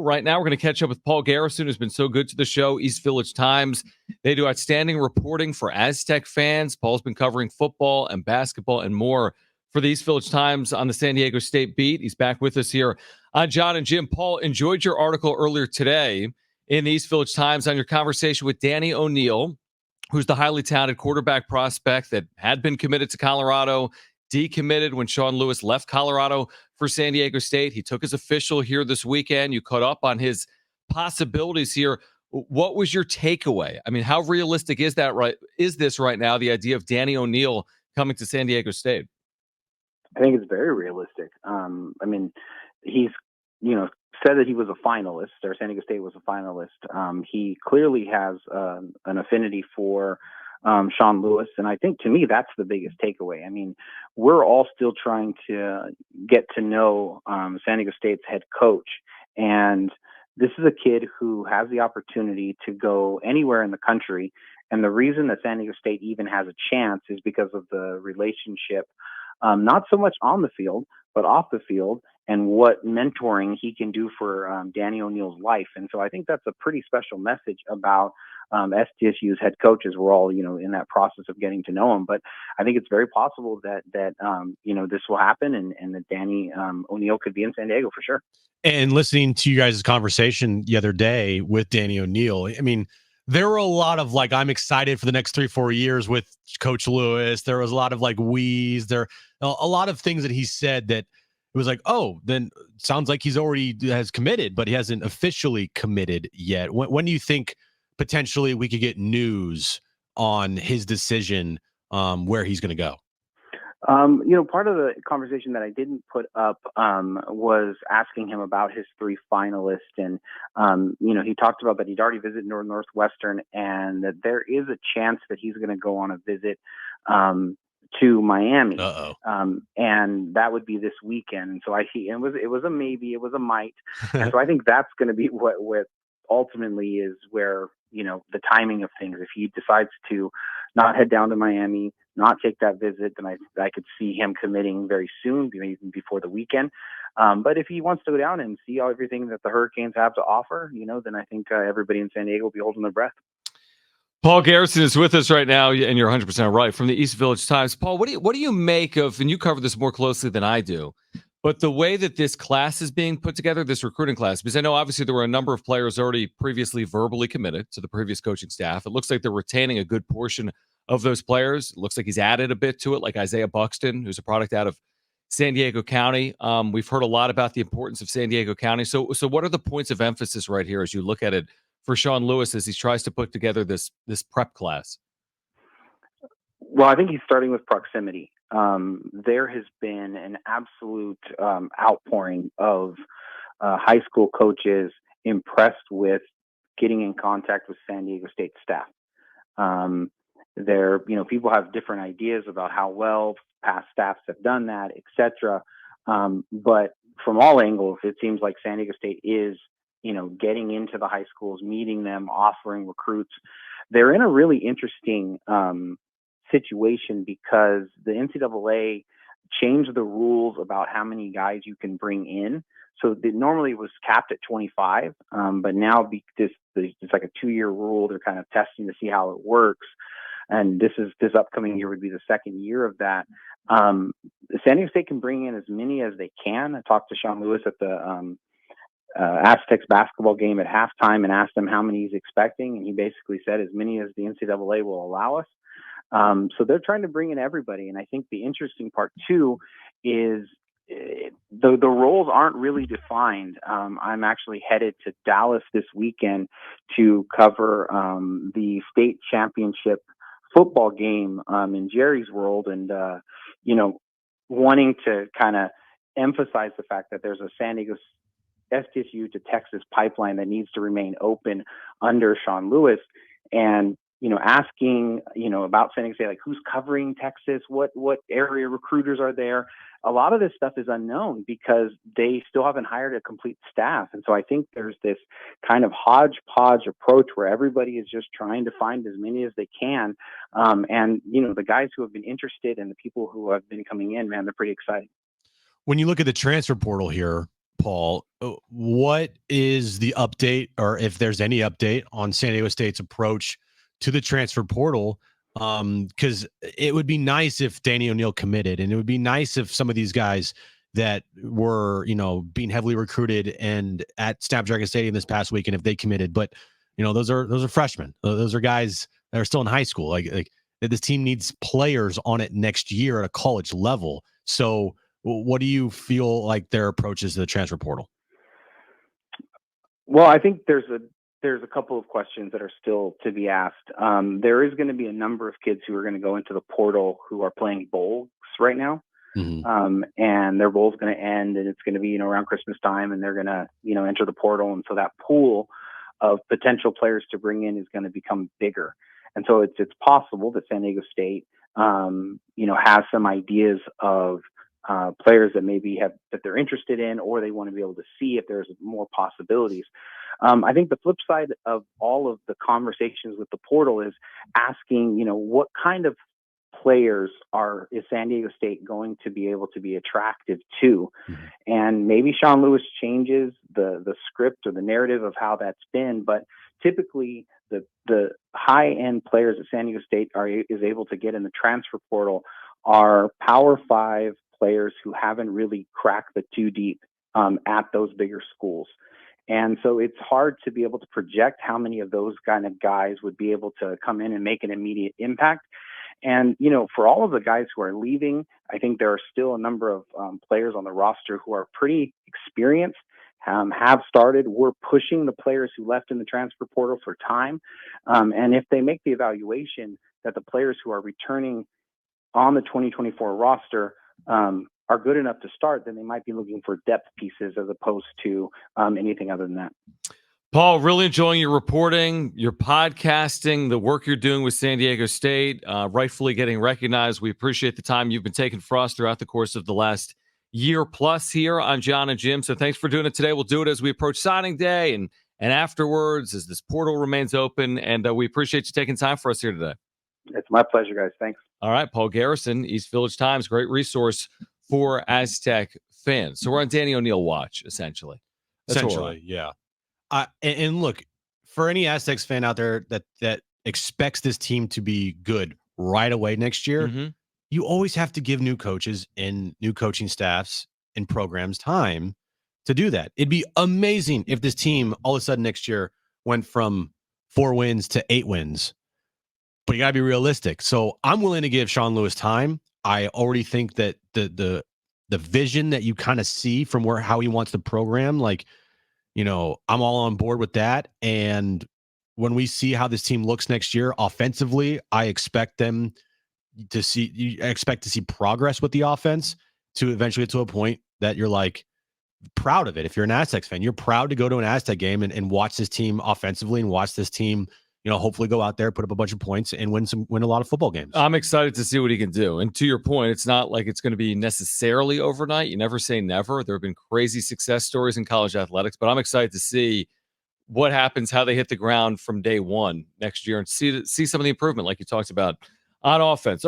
Right now, we're going to catch up with Paul Garrison, who's been so good to the show, East Village Times. They do outstanding reporting for Aztec fans. Paul's been covering football and basketball and more for the East Village Times on the San Diego State beat. He's back with us here on John and Jim. Paul, enjoyed your article earlier today in the East Village Times on your conversation with Danny O'Neal, who's the highly touted quarterback prospect that had been committed to Colorado, decommitted when Sean Lewis left Colorado for San Diego State. He took his official here this weekend. You caught up on his possibilities here. What was your takeaway? I mean, how realistic is this right now, the idea of Danny O'Neal coming to San Diego State? I think it's very realistic. I mean, he's, said that he was a finalist, or San Diego State was a finalist. He clearly has an affinity for Sean Lewis. And I think, to me, that's the biggest takeaway. I mean, we're all still trying to get to know San Diego State's head coach. And this is a kid who has the opportunity to go anywhere in the country. And the reason that San Diego State even has a chance is because of the relationship, not so much on the field, but off the field, and what mentoring he can do for Danny O'Neal's life. And so I think that's a pretty special message about SDSU's head coaches. We're all, in that process of getting to know him. But I think it's very possible that this will happen, and that Danny O'Neal could be in San Diego for sure. And listening to you guys' conversation the other day with Danny O'Neal, I mean, there were a lot of I'm excited for the next 3-4 years with Coach Lewis. There was a lot of wheeze. There a lot of things that he said that it was then sounds like he's already has committed, but he hasn't officially committed yet. When do you think potentially we could get news on his decision, where he's going to go? Part of the conversation that I didn't put up was asking him about his 3 finalists. And, he talked about that he'd already visited Northwestern, and that there is a chance that he's going to go on a visit to Miami. And that would be this weekend. So I see it was a maybe, it was a might. And so I think that's going to be what ultimately is where, the timing of things. If he decides to not head down to Miami, not take that visit, then I could see him committing very soon, even before the weekend. But if he wants to go down and see everything that the Hurricanes have to offer, then I think everybody in San Diego will be holding their breath. Paul Garrison is with us right now, and you're 100% right, from the East Village Times. Paul, what do you make of, and you cover this more closely than I do, but the way that this class is being put together, this recruiting class, because I know obviously there were a number of players already previously verbally committed to the previous coaching staff. It looks like they're retaining a good portion of those players. It looks like he's added a bit to it, like Isaiah Buxton, who's a product out of San Diego County. We've heard a lot about the importance of San Diego County. So what are the points of emphasis right here as you look at it for Sean Lewis as he tries to put together this prep class? Well, I think he's starting with proximity. There has been an absolute outpouring of high school coaches impressed with getting in contact with San Diego State staff. People have different ideas about how well past staffs have done that, etc. But from all angles, it seems like San Diego State is, getting into the high schools, meeting them, offering recruits. They're in a really interesting situation because the NCAA changed the rules about how many guys you can bring in. So normally it was capped at 25, but now it's like a 2-year rule. They're kind of testing to see how it works. And this upcoming year would be the second year of that. San Diego State can bring in as many as they can. I talked to Sean Lewis at the Aztecs basketball game at halftime and asked him how many he's expecting. And he basically said as many as the NCAA will allow us. So they're trying to bring in everybody. And I think the interesting part too is the roles aren't really defined. I'm actually headed to Dallas this weekend to cover the state championship football game in Jerry's world, and wanting to kind of emphasize the fact that there's a San Diego SDSU to Texas pipeline that needs to remain open under Sean Lewis, and asking about San Diego State, like who's covering Texas, what area recruiters are there. A lot of this stuff is unknown because they still haven't hired a complete staff. And so I think there's this kind of hodgepodge approach where everybody is just trying to find as many as they can. And the guys who have been interested and the people who have been coming in, man, they're pretty exciting. When you look at the transfer portal here, Paul, what is the update, or if there's any update on San Diego State's approach to the transfer portal? Because it would be nice if Danny O'Neil committed, and it would be nice if some of these guys that were, being heavily recruited and at Snapdragon Stadium this past weekend, if they committed. But those are freshmen. Those are guys that are still in high school. Like this team needs players on it next year at a college level. So what do you feel like their approach is to the transfer portal? Well, I think there's a couple of questions that are still to be asked. There is going to be a number of kids who are going to go into the portal who are playing bowls right now. Mm-hmm. And their bowl's going to end, and it's going to be, around Christmas time, and they're going to, enter the portal. And so that pool of potential players to bring in is going to become bigger. And so it's possible that San Diego State, has some ideas of players that maybe that they're interested in, or they want to be able to see if there's more possibilities. I think the flip side of all of the conversations with the portal is asking, what kind of players is San Diego State going to be able to be attractive to? Mm-hmm. And maybe Sean Lewis changes the script or the narrative of how that's been, but typically the high-end players that San Diego State is able to get in the transfer portal are Power 5 players who haven't really cracked the 2 deep at those bigger schools. And so it's hard to be able to project how many of those kind of guys would be able to come in and make an immediate impact. And, for all of the guys who are leaving, I think there are still a number of players on the roster who are pretty experienced, have started. We're pushing the players who left in the transfer portal for time. And if they make the evaluation that the players who are returning on the 2024 roster are good enough to start, then they might be looking for depth pieces as opposed to anything other than that. Paul, really enjoying your reporting, your podcasting, the work you're doing with San Diego State, rightfully getting recognized. We appreciate the time you've been taking for us throughout the course of the last year plus here on John and Jim. So thanks for doing it today. We'll do it as we approach signing day and afterwards as this portal remains open. And we appreciate you taking time for us here today. It's my pleasure, guys. Thanks. All right, Paul Garrison, East Village Times, great resource for Aztec fans. So we're on Danny O'Neil watch, essentially. Yeah. And look, for any Aztecs fan out there that expects this team to be good right away next year, mm-hmm. you always have to give new coaches and new coaching staffs and programs time to do that. It'd be amazing if this team all of a sudden next year went from 4 wins to 8 wins. But you got to be realistic. So I'm willing to give Sean Lewis time. I already think that the vision that you kind of see from how he wants the program, I'm all on board with that. And when we see how this team looks next year offensively, I expect to see progress with the offense to eventually get to a point that you're proud of it. If you're an Aztecs fan, you're proud to go to an Aztec game and watch this team offensively and watch this team, hopefully go out there, put up a bunch of points and win a lot of football games. I'm excited to see what he can do. And to your point, it's not like it's going to be necessarily overnight. You never say never. There have been crazy success stories in college athletics, but I'm excited to see what happens, how they hit the ground from day one next year and see some of the improvement like you talked about on offense.